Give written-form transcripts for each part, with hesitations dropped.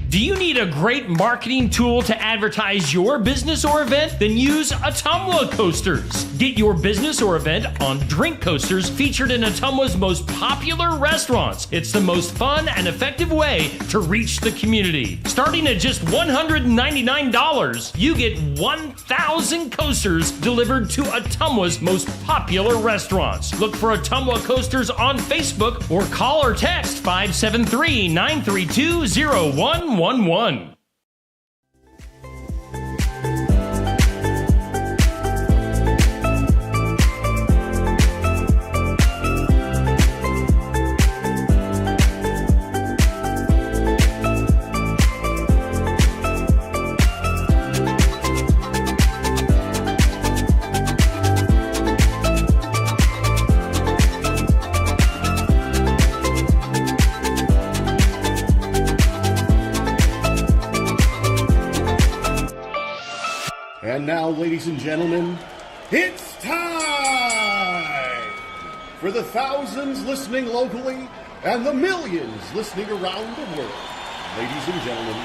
Do you need a great marketing tool to advertise your business or event? Then use Ottumwa Coasters. Get your business or event on drink coasters featured in Ottumwa's most popular restaurants. It's the most fun and effective way to reach the community. Starting at just $199, you get 1,000 coasters delivered to Ottumwa's most popular restaurants. Look for Ottumwa Coasters on Facebook or call or text 573-932-0111. And now, ladies and gentlemen, it's time for the thousands listening locally and the millions listening around the world. Ladies and gentlemen,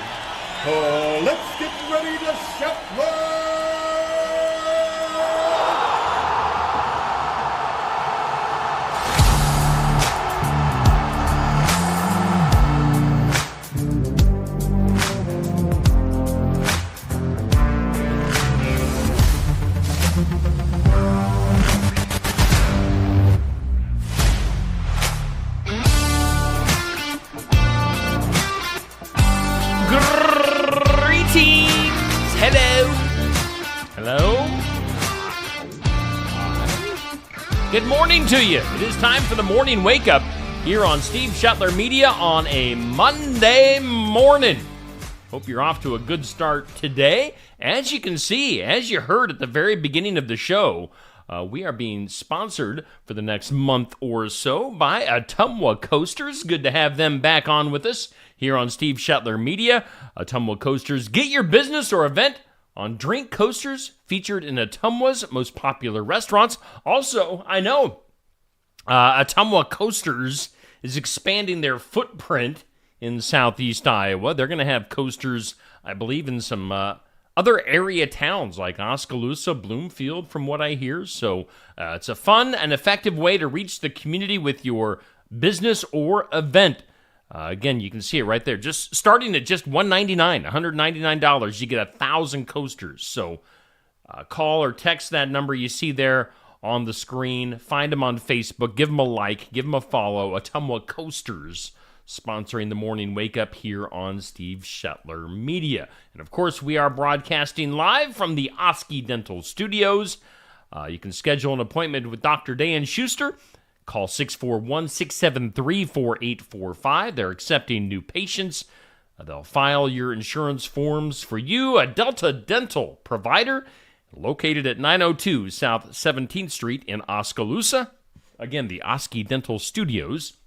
let's get ready to Shetler! Good morning to you. It is time for the morning wake up here on Steve Shetler Media on a Monday morning. Hope you're off to a good start today. As you can see, as you heard at the very beginning of the show, we are being sponsored for the next month or so by Ottumwa Coasters. Good to have them back on with us here on Steve Shetler Media. Ottumwa Coasters, get your business or event on drink coasters featured in Ottumwa's most popular restaurants. Also, I know Ottumwa Coasters is expanding their footprint in southeast Iowa. They're going to have coasters, I believe, in some other area towns like Oskaloosa, Bloomfield, from what I hear. So it's a fun and effective way to reach the community with your business or event. Again, you can see it right there. Just starting at just $199, you get 1,000 coasters. So call or text that number you see there on the screen. Find them on Facebook. Give them a like. Give them a follow. Ottumwa Coasters sponsoring the morning wake up here on Steve Shetler Media. And of course, we are broadcasting live from the Oski Dental Studios. You can schedule an appointment with Dr. Dan Schuster. Call 641-673-4845. They're accepting new patients. They'll file your insurance forms for you. A Delta Dental provider located at 902 South 17th Street in Oskaloosa. Again, the Oski Dental Studios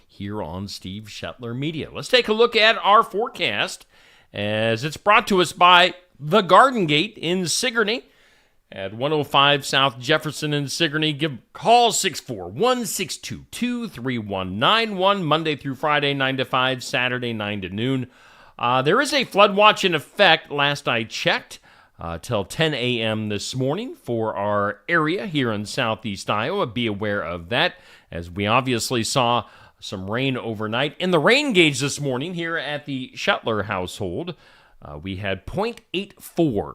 here on Steve Shetler Media. Let's take a look at our forecast as it's brought to us by The Garden Gate in Sigourney. At 105 South Jefferson in Sigourney, call 641-622-3191, Monday through Friday, 9 to 5, Saturday, 9 to noon. There is a flood watch in effect, last I checked, till 10 a.m. this morning for our area here in southeast Iowa. Be aware of that, as we obviously saw some rain overnight. In the rain gauge this morning here at the Shetler household, we had 0.84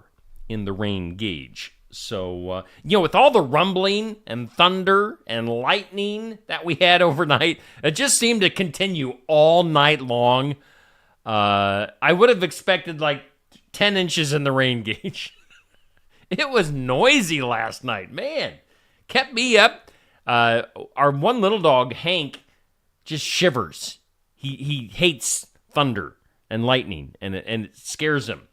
in the rain gauge. So, with all the rumbling and thunder and lightning that we had overnight, it just seemed to continue all night long. I would have expected like 10 inches in the rain gauge. It was noisy last night, man. Kept me up. Our one little dog, Hank, just shivers. He hates thunder and lightning, and it scares him.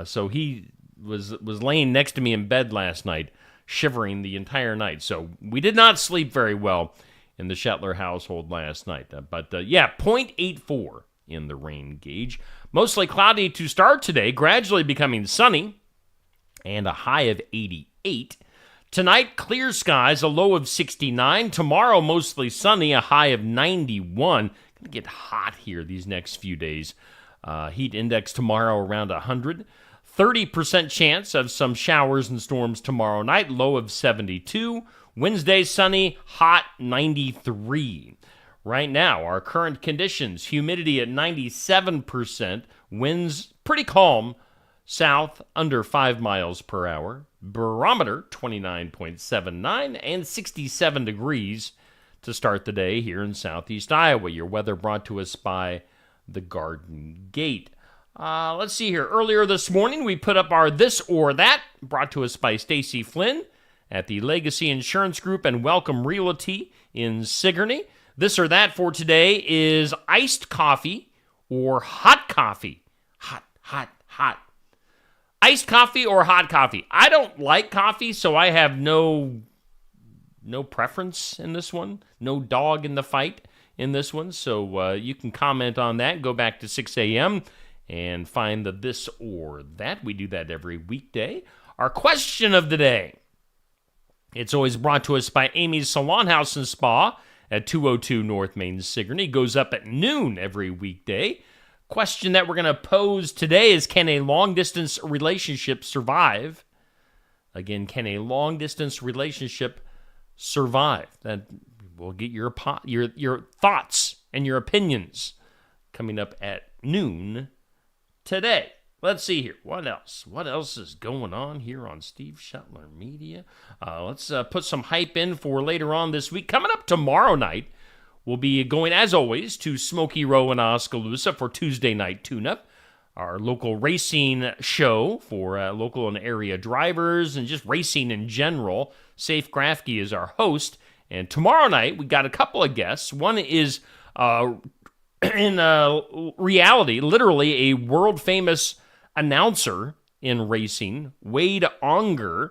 So he was laying next to me in bed last night, shivering the entire night. So we did not sleep very well in the Shetler household last night. But 0.84 in the rain gauge. Mostly cloudy to start today, gradually becoming sunny, and a high of 88. Tonight, clear skies, a low of 69. Tomorrow, mostly sunny, a high of 91. Going to get hot here these next few days. Heat index tomorrow around 100. 30% chance of some showers and storms tomorrow night, low of 72. Wednesday, sunny, hot, 93. Right now, our current conditions, humidity at 97%, winds pretty calm, south under 5 miles per hour, barometer 29.79, and 67 degrees to start the day here in southeast Iowa. Your weather brought to us by the Garden Gate. Let's see here. Earlier this morning, we put up our This or That, brought to us by Stacy Flynn at the Legacy Insurance Group and Welcome Realty in Sigourney. This or That for today is iced coffee or hot coffee. Hot, hot, hot. Iced coffee or hot coffee. I don't like coffee, so I have no preference in this one. No dog in the fight in this one. So you can comment on that. Go back to 6 a.m. and find the This or That. We do that every weekday. Our question of the day. It's always brought to us by Amy's Salon House and Spa at 202 North Main, Sigourney. Goes up at noon every weekday. Question that we're going to pose today is, can a long-distance relationship survive? Again, can a long-distance relationship survive? That we'll get your thoughts and your opinions coming up at noon today. Let's see here. What else? What else is going on here on Steve Shuttler Media? Let's put some hype in for later on this week. Coming up tomorrow night, we'll be going, as always, to Smoky Row in Oskaloosa for Tuesday Night Tune-Up, our local racing show for local and area drivers and just racing in general. Safe Grafke is our host. And tomorrow night, we got a couple of guests. One is, in reality, literally a world-famous announcer in racing. Wade Onger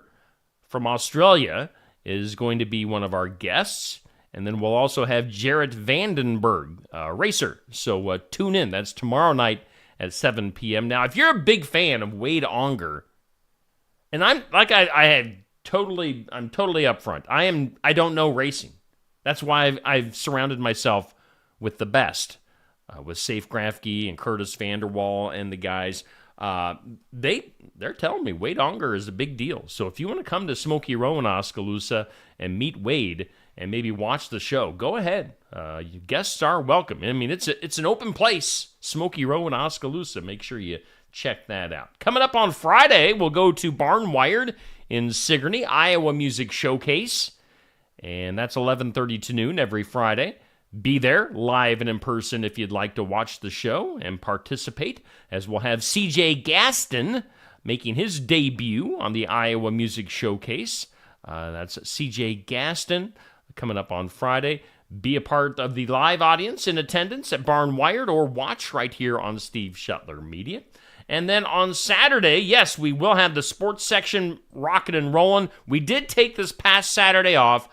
from Australia is going to be one of our guests. And then we'll also have Jarrett Vandenberg, racer. So tune in. That's tomorrow night at 7 p.m. Now, if you're a big fan of Wade Onger, and I'm totally upfront. I don't know racing. That's why I've surrounded myself with the best, with Safe Grafke and Curtis Vanderwall and the guys. They're telling me Wade Onger is a big deal. So if you want to come to Smoky Row in Oskaloosa and meet Wade and maybe watch the show, go ahead. Guests are welcome. I mean, it's an open place, Smoky Row in Oskaloosa. Make sure you check that out. Coming up on Friday, we'll go to Barnwired in Sigourney, Iowa Music Showcase, and that's 11:30 to noon every Friday. Be there live and in person if you'd like to watch the show and participate, as we'll have CJ Gaston making his debut on the Iowa Music Showcase. That's CJ Gaston coming up on Friday. Be a part of the live audience in attendance at Barnwired or watch right here on Steve Shuttler Media. And then on Saturday, yes, we will have the sports section rocking and rolling. We did take this past Saturday off.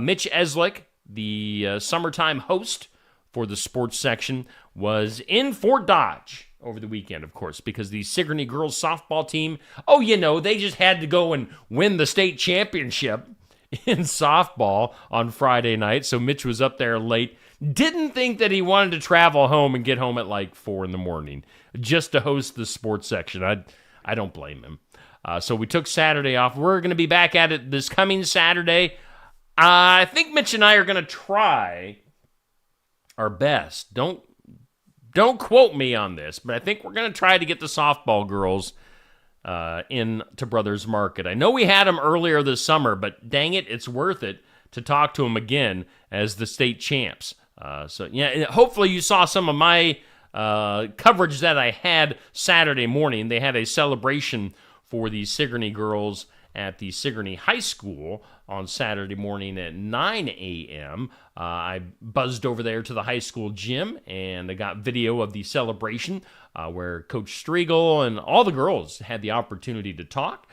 Mitch Eslick, the summertime host for the sports section, was in Fort Dodge over the weekend, of course, because the Sigourney girls softball team, they just had to go and win the state championship in softball on Friday night. So Mitch was up there late. Didn't think that he wanted to travel home and get home at like 4 in the morning just to host the sports section. I don't blame him. So we took Saturday off. We're going to be back at it this coming Saturday. I think Mitch and I are going to try our best. Don't quote me on this, but I think we're going to try to get the softball girls in to Brothers Market. I know we had them earlier this summer, but dang it, it's worth it to talk to them again as the state champs. So hopefully you saw some of my coverage that I had Saturday morning. They had a celebration for the Sigourney girls at the Sigourney High School on Saturday morning at 9 a.m. I buzzed over there to the high school gym, and I got video of the celebration where Coach Striegel and all the girls had the opportunity to talk.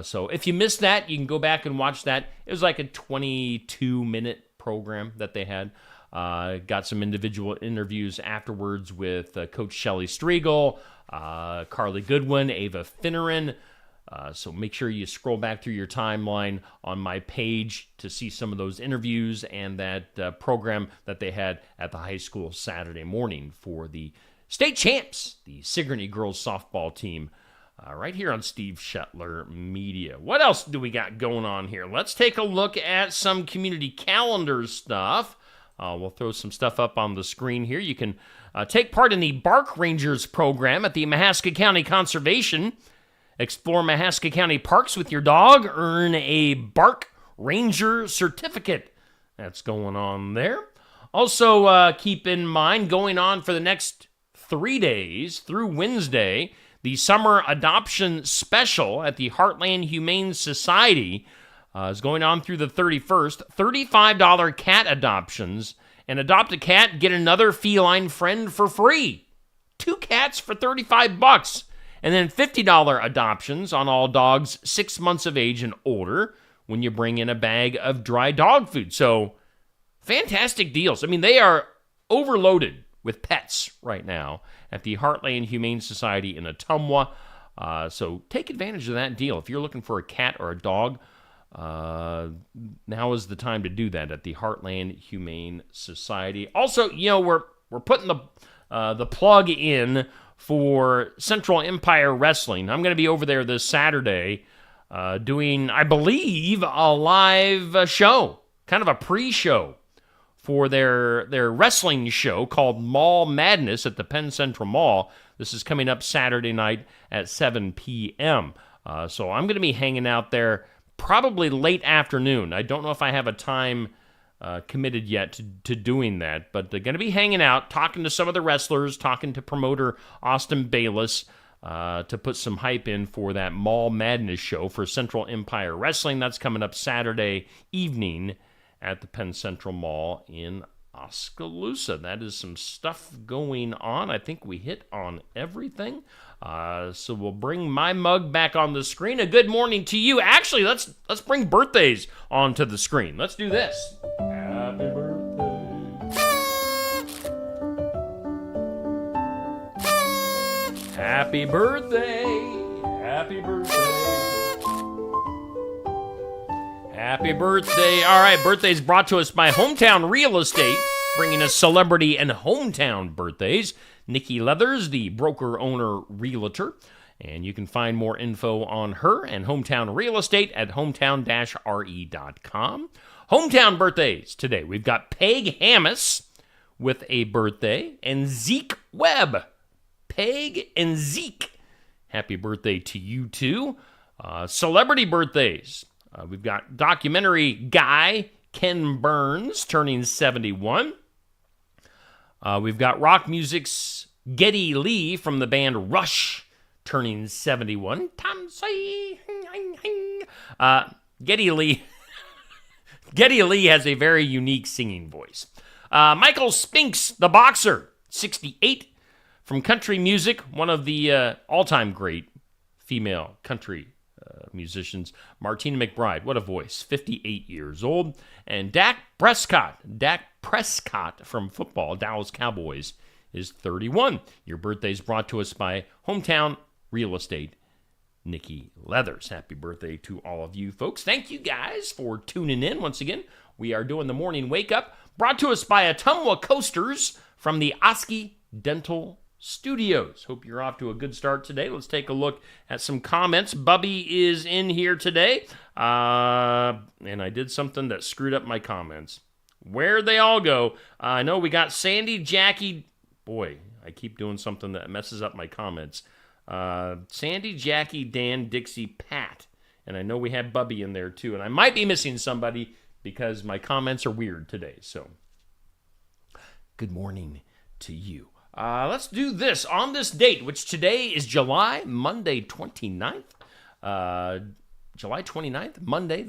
So if you missed that, you can go back and watch that. It was like a 22-minute program that they had. Got some individual interviews afterwards with Coach Shelley Striegel, Carly Goodwin, Ava Finneran. So make sure you scroll back through your timeline on my page to see some of those interviews and that program that they had at the high school Saturday morning for the state champs, the Sigourney girls softball team, right here on Steve Shetler Media. What else do we got going on here? Let's take a look at some community calendar stuff. We'll throw some stuff up on the screen here. You can take part in the Bark Rangers program at the Mahaska County Conservation. Explore Mahaska County parks with your dog. Earn a Bark Ranger certificate. That's going on there. Also, keep in mind, going on for the next 3 days through Wednesday, the Summer Adoption Special at the Heartland Humane Society is going on through the 31st. $35 cat adoptions. And adopt a cat, get another feline friend for free. 2 cats for $35. And then $50 adoptions on all dogs 6 months of age and older when you bring in a bag of dry dog food. So, fantastic deals. I mean, they are overloaded with pets right now at the Heartland Humane Society in Ottumwa. So take advantage of that deal. If you're looking for a cat or a dog, now is the time to do that at the Heartland Humane Society. Also, we're putting the plug in for Central Empire Wrestling. I'm going to be over there this Saturday doing, I believe, a live show, kind of a pre-show for their wrestling show called Mall Madness at the Penn Central Mall. This is coming up Saturday night at 7 p.m. So I'm going to be hanging out there probably late afternoon. I don't know if I have a time committed yet to doing that, but they're going to be hanging out, talking to some of the wrestlers, talking to promoter Austin Bayless to put some hype in for that Mall Madness show for Central Empire Wrestling. That's coming up Saturday evening at the Penn Central Mall in Oskaloosa. That is some stuff going on. I think we hit on everything. So we'll bring my mug back on the screen. A good morning to you. Actually, let's bring birthdays onto the screen. Let's do this. Happy birthday. Happy birthday. Happy birthday. Happy birthday. All right, birthdays brought to us by Hometown Real Estate, bringing us celebrity and hometown birthdays. Nikki Leathers, the broker-owner realtor. And you can find more info on her and Hometown Real Estate at hometown-re.com. Hometown birthdays today. We've got Peg Hammis with a birthday and Zeke Webb. Peg and Zeke. Happy birthday to you two. Celebrity birthdays. We've got documentary guy Ken Burns turning 71. We've got rock music's Geddy Lee from the band Rush turning 71. Geddy Lee has a very unique singing voice. Michael Spinks, the boxer, 68. From country music, one of the all-time great female country musicians, Martina McBride. What a voice, 58 years old. And Dak Prescott from football, Dallas Cowboys, is 31. Your birthday's brought to us by Hometown Real Estate, Nikki Leathers. Happy birthday to all of you folks. Thank you guys for tuning in. Once again, we are doing the morning wake up, brought to us by Ottumwa Coasters from the Oski Dental Studios. Hope you're off to a good start today. Let's take a look at some comments. Bubby is in here today, and I did something that screwed up my comments. Where'd they all go? I know we got Sandy, Jackie. Boy, I keep doing something that messes up my comments. Sandy, Jackie, Dan, Dixie, Pat. And I know we have Bubby in there too. And I might be missing somebody because my comments are weird today. So, good morning to you. Let's do this on this date, which today is Monday 29th. July 29th, Monday.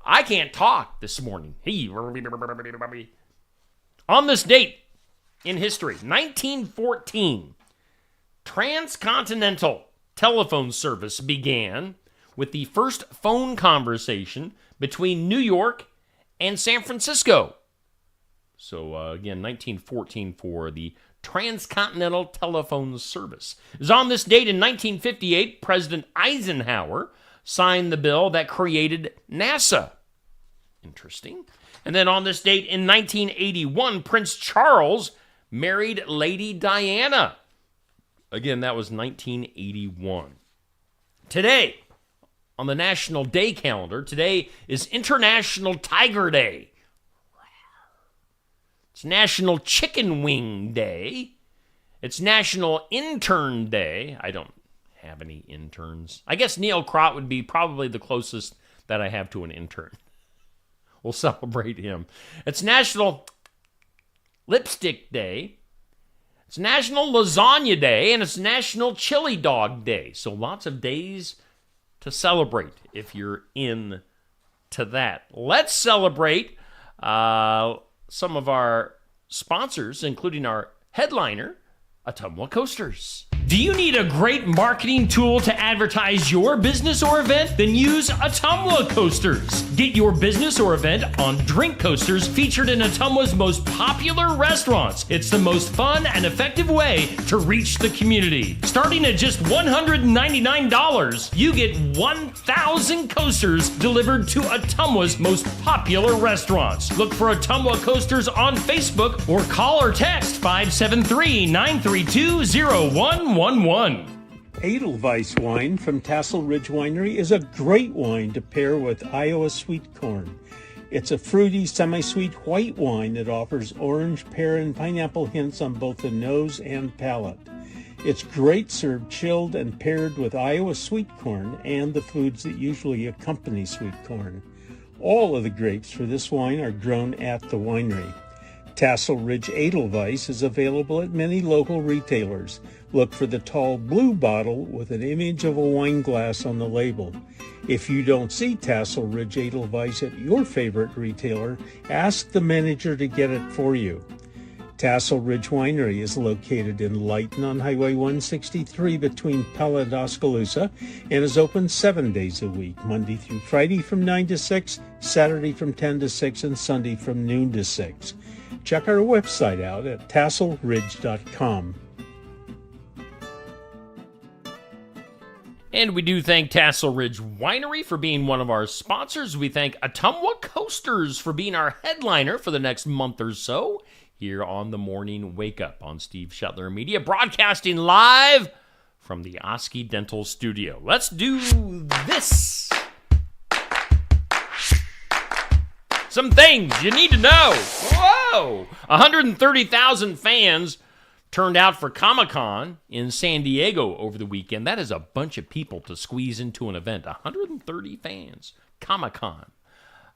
I can't talk this morning. On this date in history, 1914, transcontinental telephone service began with the first phone conversation between New York and San Francisco. So, again, 1914 for the transcontinental telephone service. It was on this date in 1958, President Eisenhower signed the bill that created NASA. Interesting. And then on this date in 1981, Prince Charles married Lady Diana. Again, that was 1981. Today, on the National Day calendar, today is International Tiger Day. It's National Chicken Wing Day. It's National Intern Day. I don't have any interns. I guess Neil Crott would be probably the closest that I have to an intern. We'll celebrate him. It's National Lipstick Day. It's National Lasagna Day, and it's National Chili Dog Day. So lots of days to celebrate if you're in to that. Let's celebrate some of our sponsors, including our headliner, Ottumwa Coasters. Do you need a great marketing tool to advertise your business or event? Then use Ottumwa Coasters. Get your business or event on drink coasters featured in Ottumwa's most popular restaurants. It's the most fun and effective way to reach the community. Starting at just $199, you get 1,000 coasters delivered to Ottumwa's most popular restaurants. Look for Ottumwa Coasters on Facebook or call or text 573-932-0111. Edelweiss wine from Tassel Ridge Winery is a great wine to pair with Iowa sweet corn. It's a fruity, semi-sweet white wine that offers orange, pear, and pineapple hints on both the nose and palate. It's great served chilled and paired with Iowa sweet corn and the foods that usually accompany sweet corn. All of the grapes for this wine are grown at the winery. Tassel Ridge Edelweiss is available at many local retailers. Look for the tall blue bottle with an image of a wine glass on the label. If you don't see Tassel Ridge Edelweiss at your favorite retailer, ask the manager to get it for you. Tassel Ridge Winery is located in Lighton on Highway 163 between Pella and Oskaloosa and is open 7 days a week, Monday through Friday from 9 to 6, Saturday from 10 to 6, and Sunday from noon to 6. Check our website out at tasselridge.com. And we do thank Tassel Ridge Winery for being one of our sponsors. We thank Ottumwa Coasters for being our headliner for the next month or so here on the Morning Wake Up on Steve Shetler Media, broadcasting live from the Oski Dental Studio. Let's do this. Some things you need to know. Whoa! 130,000 fans turned out for Comic-Con in San Diego over the weekend. That is a bunch of people to squeeze into an event. 130 fans. Comic-Con.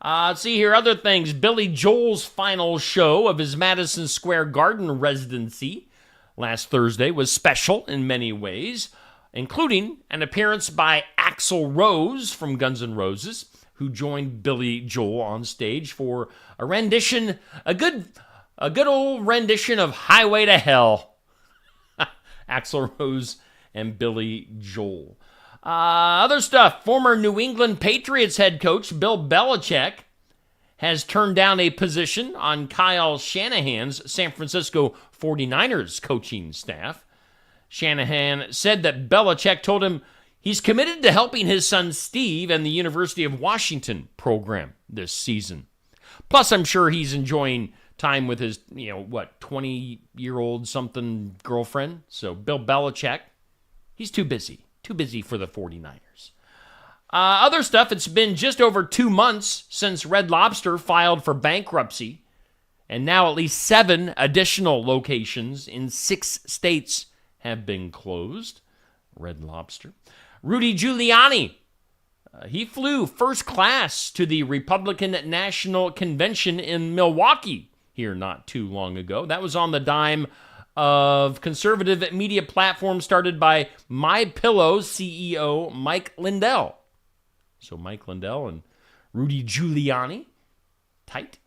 Let's see here. Other things. Billy Joel's final show of his Madison Square Garden residency last Thursday was special in many ways, including an appearance by Axl Rose from Guns N' Roses, who joined Billy Joel on stage for a rendition, a good old rendition of Highway to Hell. Axl Rose and Billy Joel. Other stuff. Former New England Patriots head coach Bill Belichick has turned down a position on Kyle Shanahan's San Francisco 49ers coaching staff. Shanahan said that Belichick told him he's committed to helping his son Steve and the University of Washington program this season. Plus, I'm sure he's enjoying time with his, 20-year-old something girlfriend. So Bill Belichick, he's too busy for the 49ers. Other stuff, it's been just over 2 months since Red Lobster filed for bankruptcy, and now at least 7 additional locations in 6 states have been closed. Red Lobster. Rudy Giuliani, he flew first class to the Republican National Convention in Milwaukee here not too long ago. That was on the dime of conservative media platform started by MyPillow CEO Mike Lindell. So Mike Lindell and Rudy Giuliani, tight.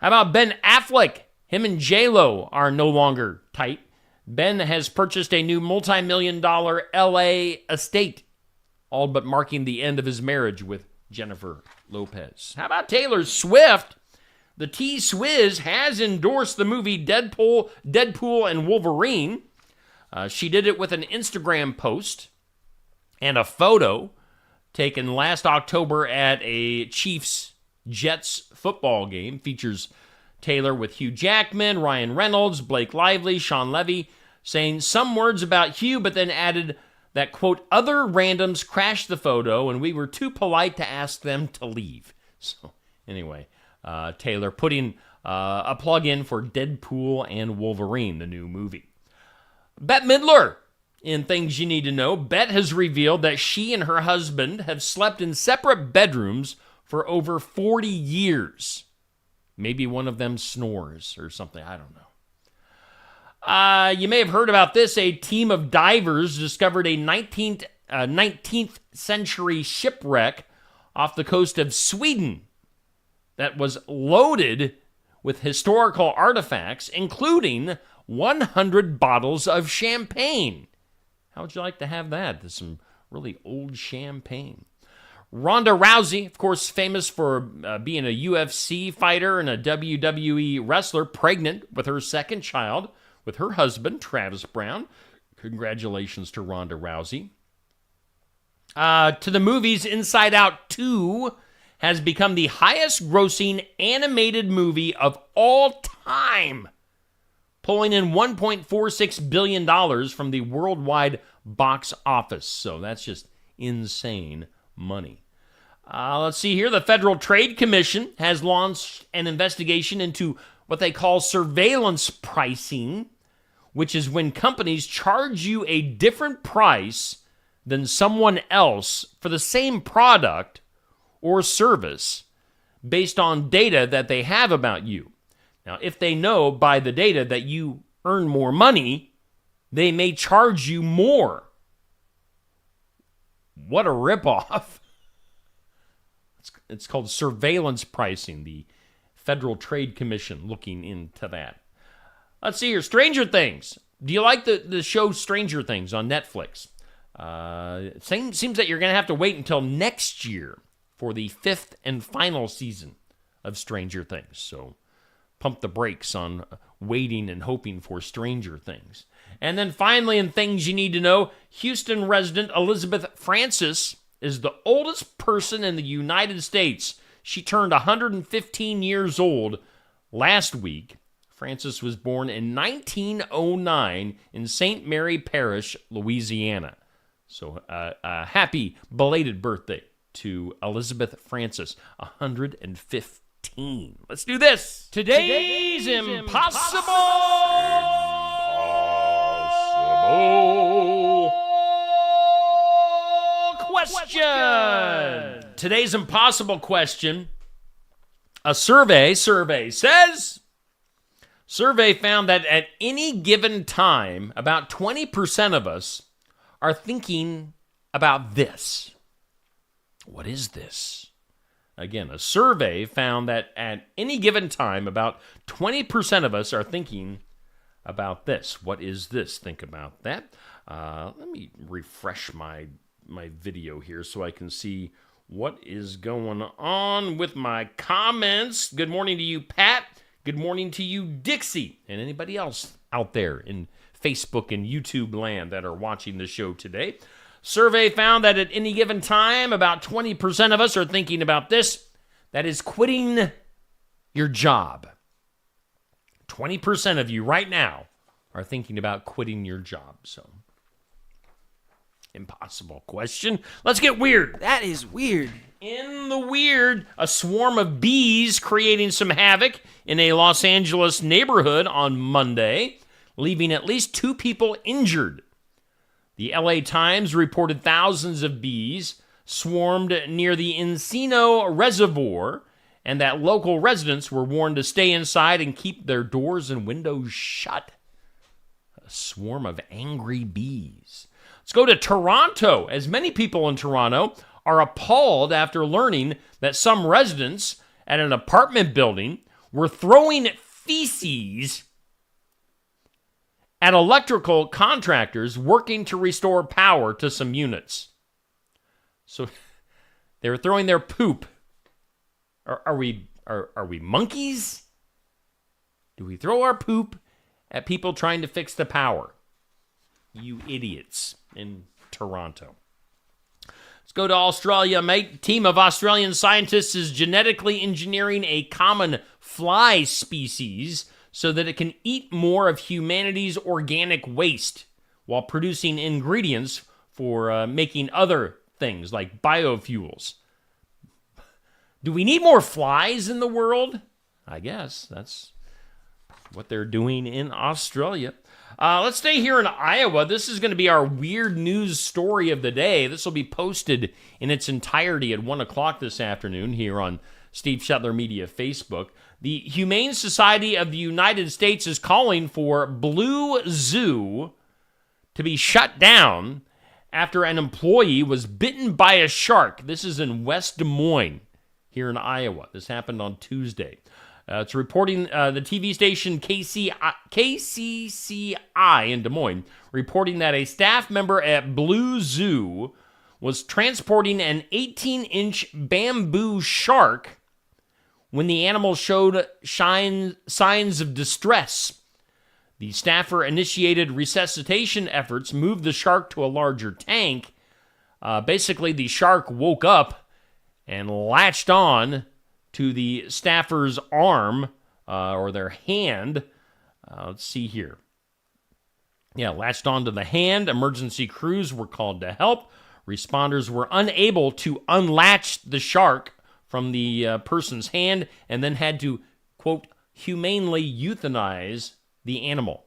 How about Ben Affleck? Him and J-Lo are no longer tight. Ben has purchased a new multi-million-dollar L.A. estate, all but marking the end of his marriage with Jennifer Lopez. How about Taylor Swift? The T-Swizz has endorsed the movie Deadpool and Wolverine. She did it with an Instagram post and a photo taken last October at a Chiefs-Jets football game. Features Taylor with Hugh Jackman, Ryan Reynolds, Blake Lively, Sean Levy, saying some words about Hugh, but then added that, quote, other randoms crashed the photo and we were too polite to ask them to leave. So anyway, Taylor putting a plug in for Deadpool and Wolverine, the new movie. Bette Midler, in Things You Need to Know, Bette has revealed that she and her husband have slept in separate bedrooms for over 40 years. Maybe one of them snores or something. I don't know. You may have heard about this. A team of divers discovered a 19th century shipwreck off the coast of Sweden that was loaded with historical artifacts, including 100 bottles of champagne. How would you like to have that? There's some really old champagne. Ronda Rousey, of course, famous for being a UFC fighter and a WWE wrestler, pregnant with her second child with her husband, Travis Brown. Congratulations to Ronda Rousey. To the movies, Inside Out 2 has become the highest-grossing animated movie of all time, pulling in $1.46 billion from the worldwide box office. So that's just insane money. Let's see here. The Federal Trade Commission has launched an investigation into what they call surveillance pricing, which is when companies charge you a different price than someone else for the same product or service based on data that they have about you. Now, if they know by the data that you earn more money, they may charge you more. What a ripoff. It's called surveillance pricing, the Federal Trade Commission looking into that. Let's see here. Stranger Things. Do you like the show Stranger Things on Netflix? Seems that you're going to have to wait until next year for the 5th and final season of Stranger Things. So pump the brakes on waiting and hoping for Stranger Things. And then finally, in Things You Need to Know, Houston resident Elizabeth Francis is the oldest person in the United States. She turned 115 years old last week. Francis was born in 1909 in St. Mary Parish, Louisiana. So a happy belated birthday to Elizabeth Francis, 115. Let's do this. Today's Impossible Question. Today's impossible question. A survey says... Survey found that at any given time, about 20% of us are thinking about this. What is this? Again, a survey found that at any given time, about 20% of us are thinking about this. What is this? Think about that. Let me refresh my video here so I can see what is going on with my comments. Good morning to you, Pat. Good morning to you, Dixie, and anybody else out there in Facebook and YouTube land that are watching the show today. Survey found that at any given time, about 20% of us are thinking about this. That is quitting your job. 20% of you right now are thinking about quitting your job. So, impossible question. Let's get weird. That is weird. In the weird, a swarm of bees creating some havoc in a Los Angeles neighborhood on Monday, leaving at least 2 people injured. The LA Times reported thousands of bees swarmed near the Encino Reservoir, and that local residents were warned to stay inside and keep their doors and windows shut. A swarm of angry bees. Let's go to Toronto, as many people in Toronto are appalled after learning that some residents at an apartment building were throwing feces at electrical contractors working to restore power to some units. So they were throwing their poop. Are we monkeys? Do we throw our poop at people trying to fix the power? You idiots in Toronto. Let's go to Australia, mate. Team of Australian scientists is genetically engineering a common fly species so that it can eat more of humanity's organic waste while producing ingredients for making other things like biofuels. Do we need more flies in the world? I guess that's what they're doing in Australia. Let's stay here in Iowa. This is going to be our weird news story of the day. This will be posted in its entirety at 1 o'clock this afternoon here on Steve Shetler Media Facebook. The Humane Society of the United States is calling for Blue Zoo to be shut down after an employee was bitten by a shark. This is in West Des Moines here in Iowa. This happened on Tuesday. It's reporting the TV station KCCI in Des Moines, reporting that a staff member at Blue Zoo was transporting an 18-inch bamboo shark when the animal showed signs of distress. The staffer initiated resuscitation efforts, moved the shark to a larger tank. Basically, the shark woke up and latched on to the staffer's arm or their hand. Let's see here. Yeah, latched onto the hand. Emergency crews were called to help. Responders were unable to unlatch the shark from the person's hand and then had to, quote, humanely euthanize the animal.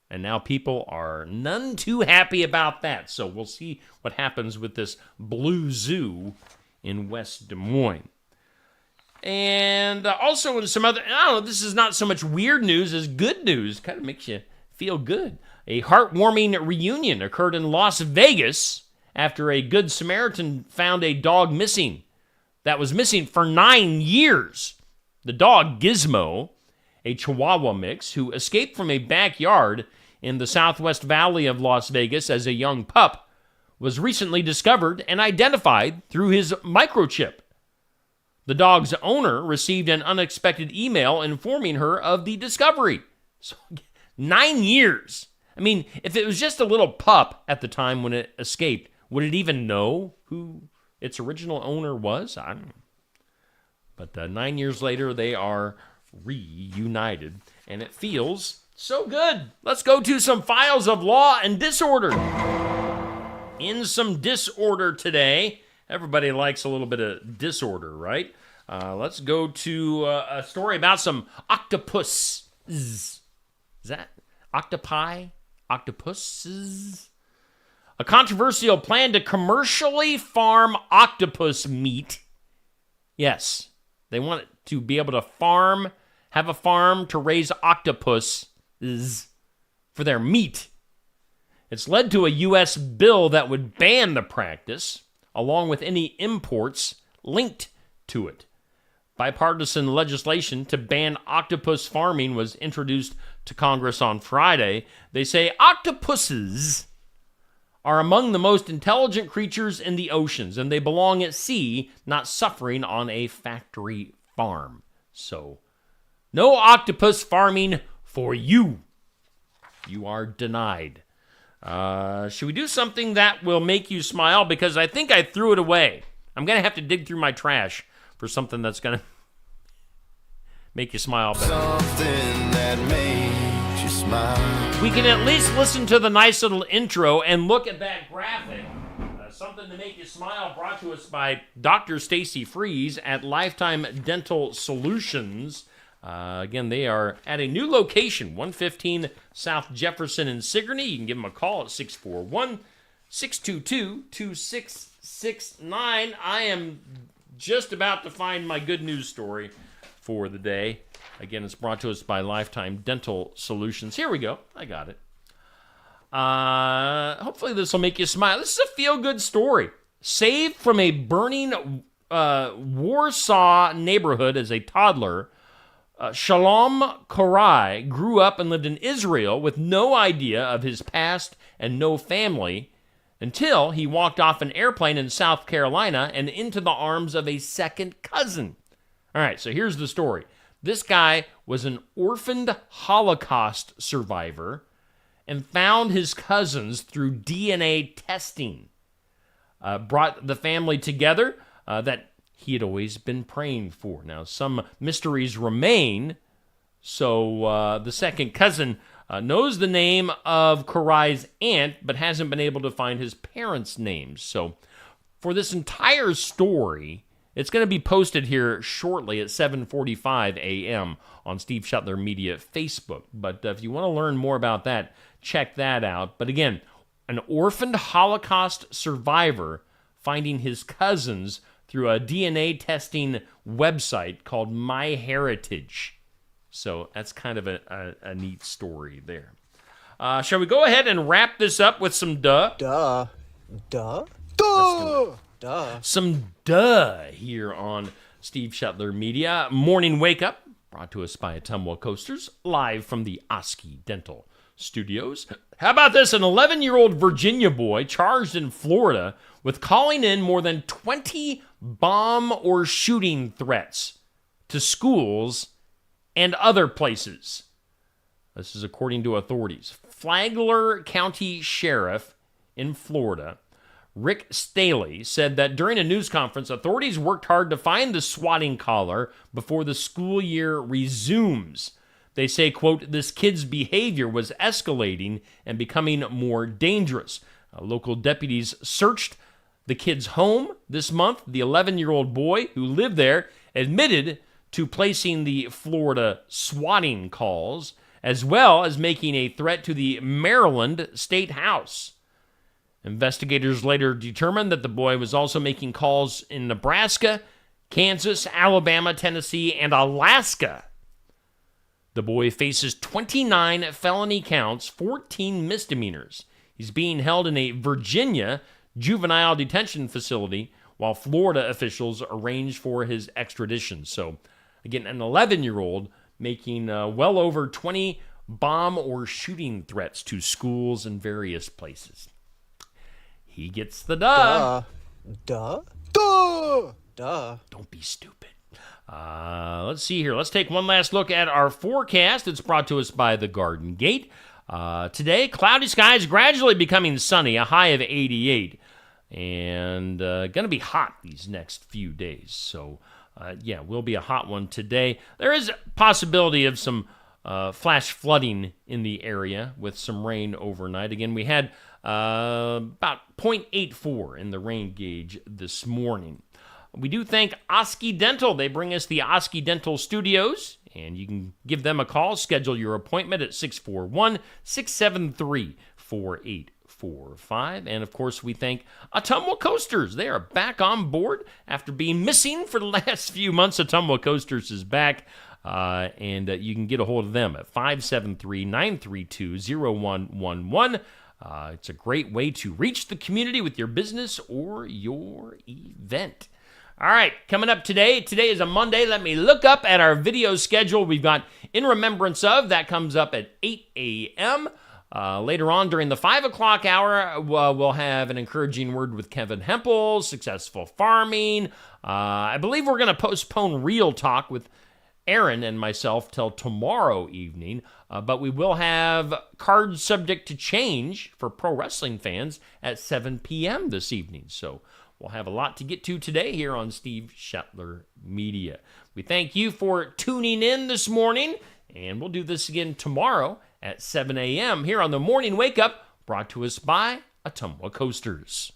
And now people are none too happy about that. So we'll see what happens with this Blue Zoo in West Des Moines. And also in some other, I don't know, this is not so much weird news as good news. Kind of makes you feel good. A heartwarming reunion occurred in Las Vegas after a Good Samaritan found a dog missing that was missing for 9 years. The dog, Gizmo, a Chihuahua mix, who escaped from a backyard in the Southwest Valley of Las Vegas as a young pup, was recently discovered and identified through his microchip. The dog's owner received an unexpected email informing her of the discovery. So, 9 years. I mean, if it was just a little pup at the time when it escaped, would it even know who its original owner was? I don't know. But 9 years later, they are reunited, and it feels so good. Let's go to some files of law and disorder. In some disorder today, everybody likes a little bit of disorder, right? Let's go to a story about some octopus. Is that octopi? Octopuses? A controversial plan to commercially farm octopus meat. Yes, they want to be able to have a farm to raise octopuses for their meat. It's led to a U.S. bill that would ban the practice, along with any imports linked to it. Bipartisan legislation to ban octopus farming was introduced to Congress on Friday. They say octopuses are among the most intelligent creatures in the oceans, and they belong at sea, not suffering on a factory farm. So, no octopus farming for you. You are denied. Should we do something that will make you smile? Because I think I threw it away. I'm going to have to dig through my trash for something that's going to make you smile better. Something that makes you smile. We can at least listen to the nice little intro and look at that graphic. Something to make you smile, brought to us by Dr. Stacy Freeze at Lifetime Dental Solutions. Again, they are at a new location, 115 South Jefferson in Sigourney. You can give them a call at 641-622-2669. I am just about to find my good news story for the day. Again, it's brought to us by Lifetime Dental Solutions. Here we go. I got it. Hopefully this will make you smile. This is a feel-good story. Saved from a burning Warsaw neighborhood as a toddler, Shalom Korai grew up and lived in Israel with no idea of his past and no family until he walked off an airplane in South Carolina and into the arms of a second cousin. All right, so here's the story. This guy was an orphaned Holocaust survivor and found his cousins through DNA testing. brought the family together that he had always been praying for. Now, some mysteries remain. So the second cousin knows the name of Karai's aunt, but hasn't been able to find his parents' names. So for this entire story, it's going to be posted here shortly at 7:45 a.m. on Steve Shuttler Media Facebook. But if you want to learn more about that, check that out. But again, an orphaned Holocaust survivor finding his cousins through a DNA testing website called MyHeritage. So that's kind of a neat story there. Shall we go ahead and wrap this up with some duh? Duh. Duh? Duh! Duh. Some duh here on Steve Shuttler Media. Morning Wake Up, brought to us by Ottumwa Coasters, live from the Oski Dental Studios. How about this? An 11-year-old Virginia boy charged in Florida with calling in more than 20 bomb or shooting threats to schools and other places. This is according to authorities. Flagler County Sheriff in Florida, Rick Staley, said that during a news conference, authorities worked hard to find the swatting caller before the school year resumes. They say, quote, this kid's behavior was escalating and becoming more dangerous. Local deputies searched the kid's home this month. The 11-year-old boy who lived there admitted to placing the Florida swatting calls, as well as making a threat to the Maryland State House. Investigators later determined that the boy was also making calls in Nebraska, Kansas, Alabama, Tennessee, and Alaska. The boy faces 29 felony counts, 14 misdemeanors. He's being held in a Virginia juvenile detention facility while Florida officials arranged for his extradition. So, again, an 11-year-old making well over 20 bomb or shooting threats to schools in various places. He gets the duh. Duh. Duh. Duh. Don't be stupid. Let's see here. Let's take one last look at our forecast. It's brought to us by the Garden Gate. Today, cloudy skies gradually becoming sunny, a high of 88. And going to be hot these next few days. So, will be a hot one today. There is a possibility of some flash flooding in the area with some rain overnight. Again, we had about 0.84 in the rain gauge this morning. We do thank Oski Dental. They bring us the Oski Dental Studios, and you can give them a call. Schedule your appointment at 641-673-4845. And, of course, we thank Ottumwa Coasters. They are back on board after being missing for the last few months. Ottumwa Coasters is back, and you can get a hold of them at 573-932-0111. It's a great way to reach the community with your business or your event. All right, coming up today is a Monday. Let me look up at our video schedule. We've got In Remembrance Of. That comes up at 8 a.m. Later on during the 5 o'clock hour, we'll have an encouraging word with Kevin Hempel, successful farming. I believe we're going to postpone Real Talk with Aaron and myself till tomorrow evening, but we will have Cards Subject to Change for pro wrestling fans at 7 p.m. this evening. So we'll have a lot to get to today here on Steve Shuttler Media. We thank you for tuning in this morning, and we'll do this again tomorrow at 7 a.m. here on the Morning Wake Up, brought to us by Ottumwa Coasters.